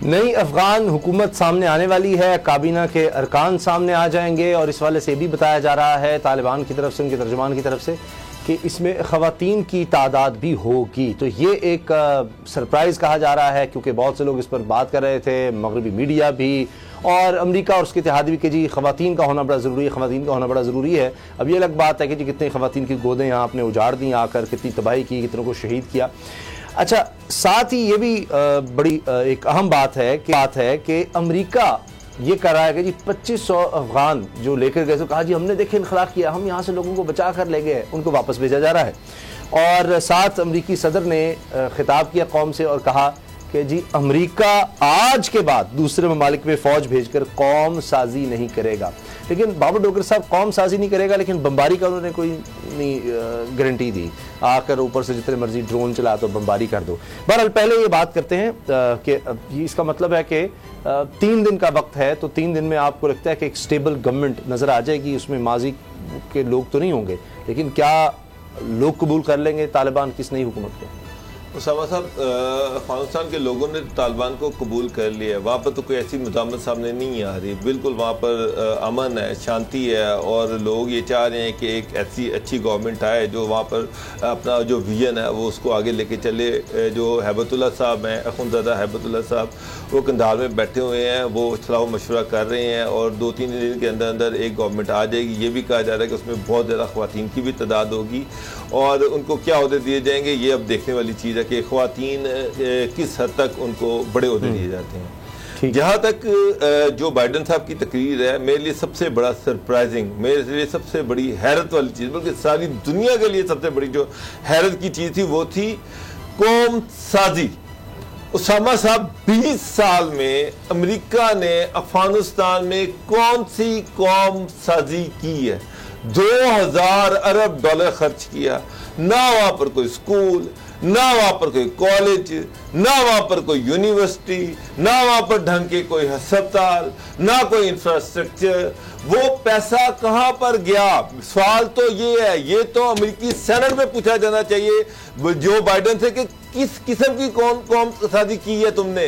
नई अफगान हुकूमत सामने आने वाली है, काबीना के अरकान सामने आ जाएंगे और इस वाले से भी बताया जा रहा है तालिबान की तरफ से, उनके तर्जुमान की तरफ से, कि इसमें ख़वातीन की तादाद भी होगी। तो ये एक सरप्राइज़ कहा जा रहा है, क्योंकि बहुत से लोग इस पर बात कर रहे थे, मगरबी मीडिया भी और अमेरिका और उसके इत्तेहाद भी, कि जी ख़वातीन का होना बड़ा ज़रूरी है, ख़वातीन का होना बड़ा ज़रूरी है। अब ये अलग बात है कि जी कितनी ख़वातीन की गोदें यहाँ आपने उजाड़ दी आकर, कितनी तबाही की, कितनों को शहीद किया। अच्छा, साथ ही ये भी बड़ी एक अहम बात है कि अमेरिका ये कर रहा है कि जी 2500 अफगान जो लेकर गए, तो कहा जी हमने देखे इनखला किया, हम यहाँ से लोगों को बचा कर ले गए, उनको वापस भेजा जा रहा है। और साथ अमेरिकी सदर ने खिताब किया कौम से और कहा कि जी अमेरिका आज के बाद दूसरे ममालिक में फ़ौज भेजकर कौम साजी नहीं करेगा। लेकिन बाबर डोगर साहब कौम साजी नहीं करेगा, लेकिन बमबारी का उन्होंने कोई नहीं गारंटी दी, आकर ऊपर से जितने मर्जी ड्रोन चला तो बमबारी कर दो। बहरहाल पहले ये बात करते हैं कि इसका मतलब है कि 3 दिन का वक्त है, तो 3 दिन में आपको लगता है कि एक स्टेबल गवर्नमेंट नज़र आ जाएगी, उसमें माजी के लोग तो नहीं होंगे, लेकिन क्या लोग कबूल कर लेंगे तालिबान की इस नई हुकूमत को? उसामा साहब, अफगानिस्तान के लोगों ने तालिबान को कबूल कर लिया है। वहाँ पर तो कोई ऐसी मुदामत सामने नहीं आ रही, बिल्कुल वहाँ पर अमन है, शांति है, और लोग ये चाह रहे हैं कि एक ऐसी अच्छी गवर्नमेंट आए जो वहाँ पर अपना जो विजन है वो उसको आगे लेके चले। जो हैबतुल्लाह साहब हैं, अखुंज़ादा हैबतुल्लाह साहब, वो कंधार में बैठे हुए हैं, वो सलाह मशवरा कर रहे हैं और 2-3 दिन के अंदर अंदर एक गवर्नमेंट आ जाएगी। ये भी कहा जा रहा है कि उसमें बहुत ज़्यादा ख़वातीन की भी तादाद होगी और उनको क्या ओहदे दिए जाएंगे, ये अब देखने वाली चीज़ है कि ख़वातीन किस हद तक उनको बड़े ओहदे दिए जाते हैं। जहाँ तक जो बाइडन साहब की तकरीर है, मेरे लिए सबसे बड़ा सरप्राइजिंग, मेरे लिए सबसे बड़ी हैरत वाली चीज़, बल्कि सारी दुनिया के लिए सबसे बड़ी जो हैरत की चीज़ थी वो थी कौम साजी। उसामा साहब, 20 साल में अमेरिका ने अफगानिस्तान में कौन सी कौम साजी की है? 2000 अरब डॉलर खर्च किया, ना वहाँ पर कोई स्कूल, ना वहाँ पर कोई कॉलेज, ना वहाँ पर कोई यूनिवर्सिटी, ना वहाँ पर ढंग के कोई अस्पताल, ना कोई इंफ्रास्ट्रक्चर। वो पैसा कहाँ पर गया? सवाल तो ये है, ये तो अमेरिकी सेनेट में पूछा जाना चाहिए जो बाइडन से कि किस किस्म की कौम शादी की है तुमने।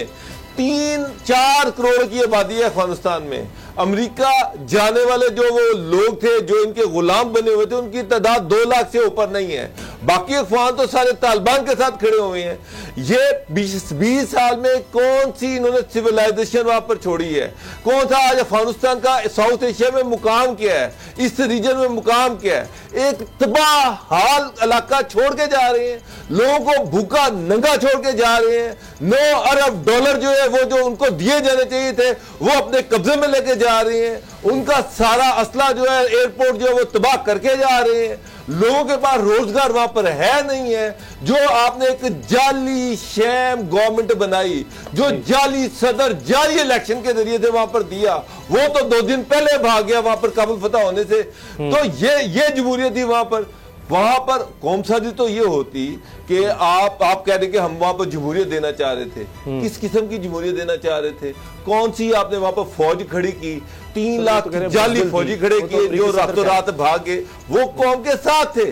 3-4 करोड़ की आबादी है अफगानिस्तान में। अमेरिका जाने वाले जो वो लोग थे जो इनके गुलाम बने हुए थे, उनकी तादाद 2 लाख से ऊपर नहीं है। बाकी अफगान तो सारे तालिबान के साथ खड़े हुए हैं। ये 20 साल में कौन सी इन्होंने सिविलाइजेशन वहां पर छोड़ी है? कौन सा आज अफगानिस्तान का साउथ एशिया में मुकाम क्या है, इस रीजन में मुकाम क्या है? एक तबाह हाल इलाका छोड़ के जा रहे हैं, लोगों को भूखा नंगा छोड़ के जा रहे हैं। 9 अरब डॉलर जो है वो जो उनको दिए जाने चाहिए थे वो अपने कब्जे में लेके जा रहे हैं। उनका सारा असला जो है एयरपोर्ट जो है वो तबाह करके जा रहे हैं। लोगों के पास रोजगार वहां पर है नहीं है। जो आपने एक जाली शैम गवर्नमेंट बनाई, जो जाली सदर जाली इलेक्शन के जरिए से वहां पर दिया, वो तो 2 दिन पहले भाग गया वहां पर काबुल फतह होने से। तो ये जमहूरियत थी वहां पर कौम साजी तो ये होती कि आप कह रहे कि हम वहां पर जमहूरियत देना चाह रहे थे। किस किस्म की जमहूरियत देना चाह रहे थे? कौन सी आपने वहां पर फौज खड़ी की? 3 लाख जाली फौजी खड़े किए जो रातों रात भाग गए। वो कौम के साथ थे,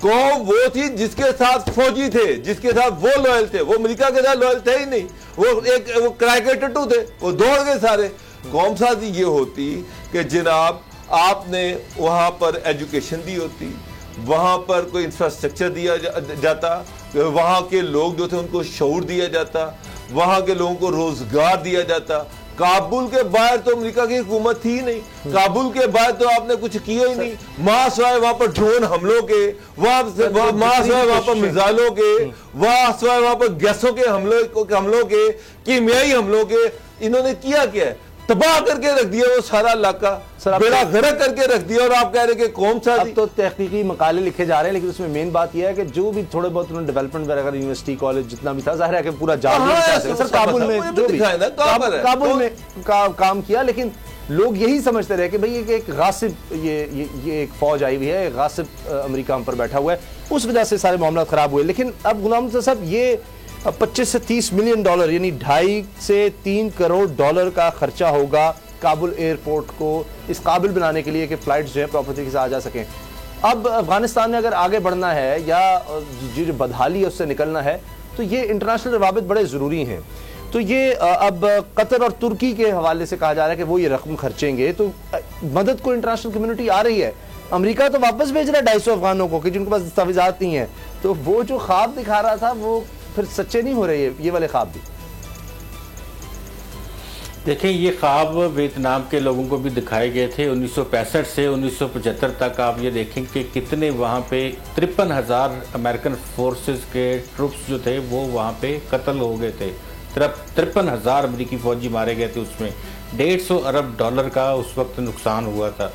कौम वो थी जिसके साथ फौजी थे, जिसके साथ वो लॉयल थे। वो अमेरिका के साथ लॉयल थे ही नहीं, वो किराए के टट्टू थे, वो दौड़ गए सारे। कौम साजी ये होती कि जनाब आपने वहां पर एजुकेशन दी होती, वहां पर कोई इंफ्रास्ट्रक्चर दिया जाता, वहां के लोग जो थे उनको शऊर दिया जाता, वहां के लोगों को रोजगार दिया जाता। काबुल के बाहर तो अमेरिका की हुकूमत थी नहीं, काबुल के बाहर तो आपने कुछ किया ही नहीं। मासवाए वहां पर ड्रोन हमलों के, मासवाए वहां पर मिसाइलों के, वहां पर गैसों के हमलों के, कीमियाई हमलों के। इन्होंने किया क्या है? तबाह करके रख दिया वो सारा इलाका, बेड़ा गर्क करके रख दिया। और आप कह रहे कि कौन सा? अब तो तहकीकी मकाले लिखे जा रहे हैं, लेकिन उसमें मेन बात यह है कि जो भी थोड़े बहुत उन्होंने डेवलपमेंट वगैरह यूनिवर्सिटी कॉलेज जितना भी था, जाहिर है कि पूरा सर काबुल में जो भी काबुल में काम किया, लेकिन लोग यही समझते रहे कि भाई एक गासिब ये एक फौज आई हुई है, गासिब अमेरिका हम पर बैठा हुआ है, उस वजह से सारे मामला खराब हुए। लेकिन अब गुलाम साहब ये 25 से 30 मिलियन डॉलर यानी 2.5 से 3 करोड़ डॉलर का खर्चा होगा काबुल एयरपोर्ट को इस काबिल बनाने के लिए कि फ्लाइट्स जो है प्रॉपर तरीके से आ जा सकें। अब अफगानिस्तान में अगर आगे बढ़ना है या जो बदहाली है उससे निकलना है, तो ये इंटरनेशनल रवाबित बड़े ज़रूरी हैं। तो ये अब कतर और तुर्की के हवाले से कहा जा रहा है कि वो ये रकम खर्चेंगे, तो मदद को इंटरनेशनल कम्युनिटी आ रही है। अमेरिका तो वापस भेज रहा है 250 अफगानों को कि जिनके पास दस्तावेजात नहीं है। तो वो जो ख्वाब दिखा रहा था वो फिर सच्चे नहीं हो रहे ये वाले ख्वाब भी। देखें, ये ख्वाब वियतनाम के लोगों को भी दिखाए गए थे। 1965 से 1975 तक आप ये देखें कि कितने वहाँ पे 53,000 अमेरिकन फोर्सेस के ट्रुप्स जो थे वो वहाँ पे कत्ल हो गए थे। 53,000 अमरीकी फौजी मारे गए थे। उसमें $150 अरब का उस वक्त नुकसान हुआ था।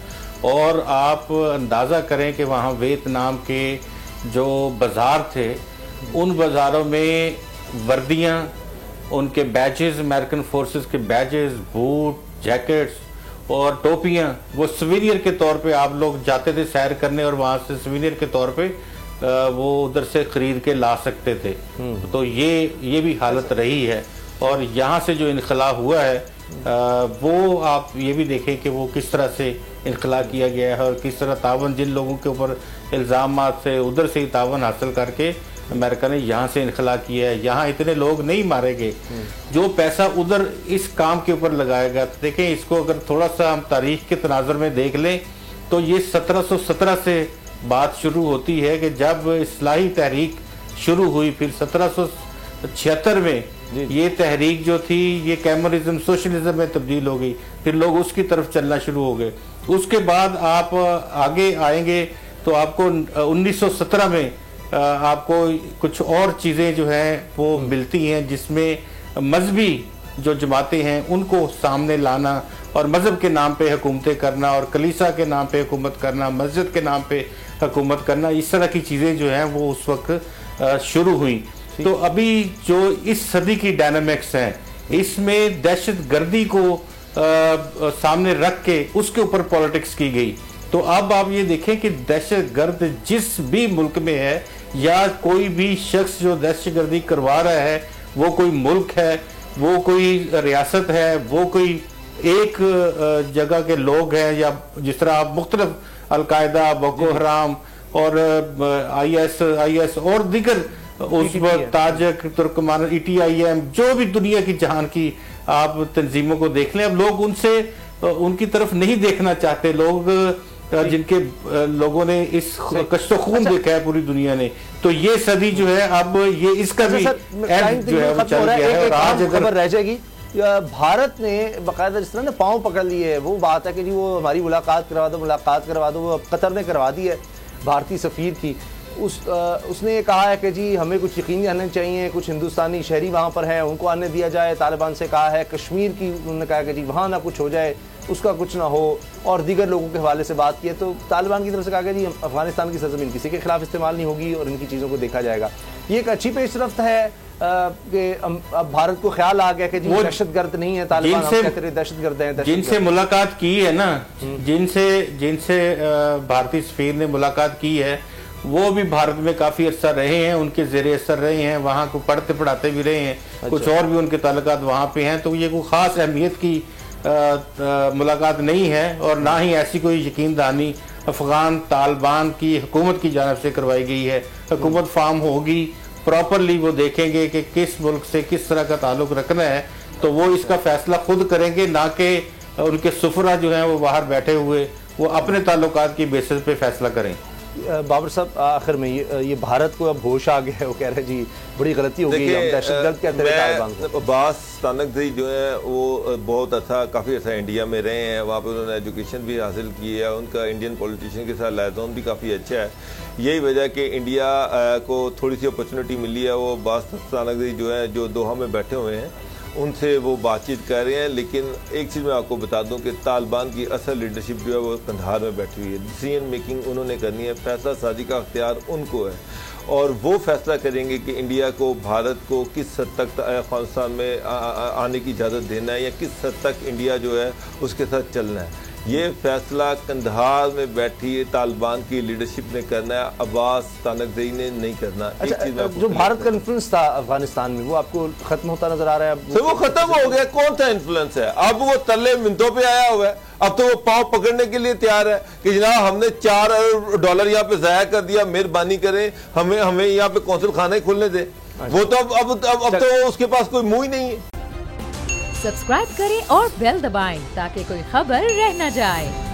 और आप अंदाज़ा करें कि वहाँ वियतनाम के जो बाज़ार थे, उन बाज़ारों में वर्दियाँ, उनके बैजेस, अमेरिकन फोर्सेस के बैजेस, बूट, जैकेट्स और टोपियाँ, वो सवीनियर के तौर पे आप लोग जाते थे सैर करने और वहाँ से सवीनियर के तौर पे वो उधर से ख़रीद के ला सकते थे। तो ये भी हालत रही है। और यहाँ से जो इनखला हुआ है वो आप ये भी देखें कि वो किस तरह से इनखला किया गया है और किस तरह तावन, जिन लोगों के ऊपर इल्ज़ामात से उधर से ही तावन हासिल करके अमेरिका ने यहाँ से इनखला किया है। यहाँ इतने लोग नहीं मारे गए जो पैसा उधर इस काम के ऊपर लगाया गया। तो देखें, इसको अगर थोड़ा सा हम तारीख के तनाज़ुर में देख लें तो ये 1717 से बात शुरू होती है कि जब इस्लाही तहरीक शुरू हुई। फिर 1776 में ये तहरीक जो थी ये कैमरिज्म, सोशलिज्म में तब्दील हो गई। फिर लोग उसकी तरफ चलना शुरू हो गए। उसके बाद आप आगे आएंगे तो आपको 1917 में आपको कुछ और चीज़ें जो हैं वो मिलती हैं, जिसमें मजहबी जो जमातें हैं उनको सामने लाना और मज़हब के नाम पे हुकूमतें करना और कलीसा के नाम पे हुकूमत करना, मस्जिद के नाम पे हुकूमत करना, इस तरह की चीज़ें जो हैं वो उस वक्त शुरू हुई। तो अभी जो इस सदी की डायनामिक्स हैं, इसमें दहशत गर्दी को सामने रख के उसके ऊपर पॉलिटिक्स की गई। तो अब आप ये देखें कि दहशत गर्द जिस भी मुल्क में है या कोई भी शख्स जो दहशत गर्दी करवा रहा है, वो कोई मुल्क है, वो कोई रियासत है, वो कोई एक जगह के लोग हैं, या जिस तरह आप मुख्तलिफ अलकायदा, बोको हराम और IS और दीगर उस वक्त ताजक, तुर्कमान, ETIM, जो भी दुनिया की जहान की आप तंजीमों को देख लें, अब लोग उनकी तरफ नहीं देखना चाहते। लोग जिनके लोगों ने इस कश्तो खून देखा है पूरी दुनिया ने। तो ये सदी जो है अब ये इसका भी एंड जो है वो चल गया है। और आज खबर रह जाएगी, भारत ने बाकायदा जिस तरह ने पाँव पकड़ लिए है, वो बात है कि जी वो हमारी मुलाकात करवा दो। वो कतर ने करवा दी है भारतीय सफ़ीर की। उसने ये कहा है कि जी हमें कुछ यकीनी आने चाहिए, कुछ हिंदुस्तानी शहरी वहाँ पर हैं, उनको आने दिया जाए। तालिबान से कहा है, कश्मीर की उन्होंने कहा कि जी वहाँ ना कुछ हो जाए, उसका कुछ ना हो, और दीगर लोगों के हवाले से बात की है। तो तालिबान की तरफ से कहा कि जी अफगानिस्तान की सरजमीन किसी के खिलाफ इस्तेमाल नहीं होगी और इनकी चीज़ों को देखा जाएगा। ये एक अच्छी पेशरफ्त है कि अब भारत को ख्याल आ गया कि जी दहशतगर्द नहीं है तालिबान, दहशतगर्द हैं। जिनसे मुलाकात की है ना, जिनसे भारतीय सफीर ने मुलाकात की है, वो भी भारत में काफ़ी अर्सा रहे हैं, उनके ज़ेरे असर रहे हैं, वहाँ को पढ़ते पढ़ाते भी रहे हैं। अच्छा। कुछ और भी उनके ताल्लुकात वहाँ पे हैं। तो ये कोई ख़ास अहमियत की मुलाकात नहीं है और ना ही ऐसी कोई यकीन दहानी अफ़गान तालिबान की हुकूमत की जानिब से करवाई गई है। हुकूमत फार्म होगी, प्रॉपरली वो देखेंगे कि किस मुल्क से किस तरह का ताल्लुक़ रखना है, तो वो इसका फ़ैसला खुद करेंगे, ना कि उनके सुफरा जो हैं वो बाहर बैठे हुए वो अपने ताल्लुकात की बेसिस पे फैसला करें। बाबर साहब, आखिर में ये भारत को अब होश आ गया है, वो कह रहे हैं जी बड़ी गलती हो गई, हम दहशतगर्द कहते हैं तालिबान को। अब्बास तानकदरी जो है वो बहुत अच्छा, काफ़ी अच्छा इंडिया में रहे हैं, वहाँ पर उन्होंने एजुकेशन भी हासिल की है, उनका इंडियन पॉलिटिशियन के साथ लायतान भी काफ़ी अच्छा है। यही वजह कि इंडिया को थोड़ी सी अपॉर्चुनिटी मिली है। वो अब्बास तानकदरी जो है जो दोहा में बैठे हुए हैं, उनसे वो बातचीत कर रहे हैं। लेकिन एक चीज़ मैं आपको बता दूं कि तालिबान की असल लीडरशिप जो है वो कंधार में बैठी हुई है। डिसीजन मेकिंग उन्होंने करनी है, फैसला साजी का अख्तियार उनको है और वो फैसला करेंगे कि इंडिया को, भारत को किस हद तक अफगानिस्तान में आने की इजाज़त देना है या किस हद तक इंडिया जो है उसके साथ चलना है। ये फैसला कंधार में बैठी तालिबान की लीडरशिप ने करना है, अब्बास तानकदरी ने नहीं करना। अच्छा, एक चीज जो भारत का इन्फ्लुएंस था अफगानिस्तान में वो आपको खत्म होता नजर आ रहा है? तो वो खत्म हो गया। कौन सा इन्फ्लुएंस है? अब वो तले मिनटों पे आया हुआ है। अब तो वो पांव पकड़ने के लिए तैयार है कि जनाब हमने $4 अरब यहाँ पे जाया कर दिया, मेहरबानी करें, हमें यहाँ पे कौंसल खाना ही खुलने दे। वो तो अब तो उसके पास कोई मुंह ही नहीं है। सब्सक्राइब करें और बेल दबाएं ताकि कोई खबर रह न जाए।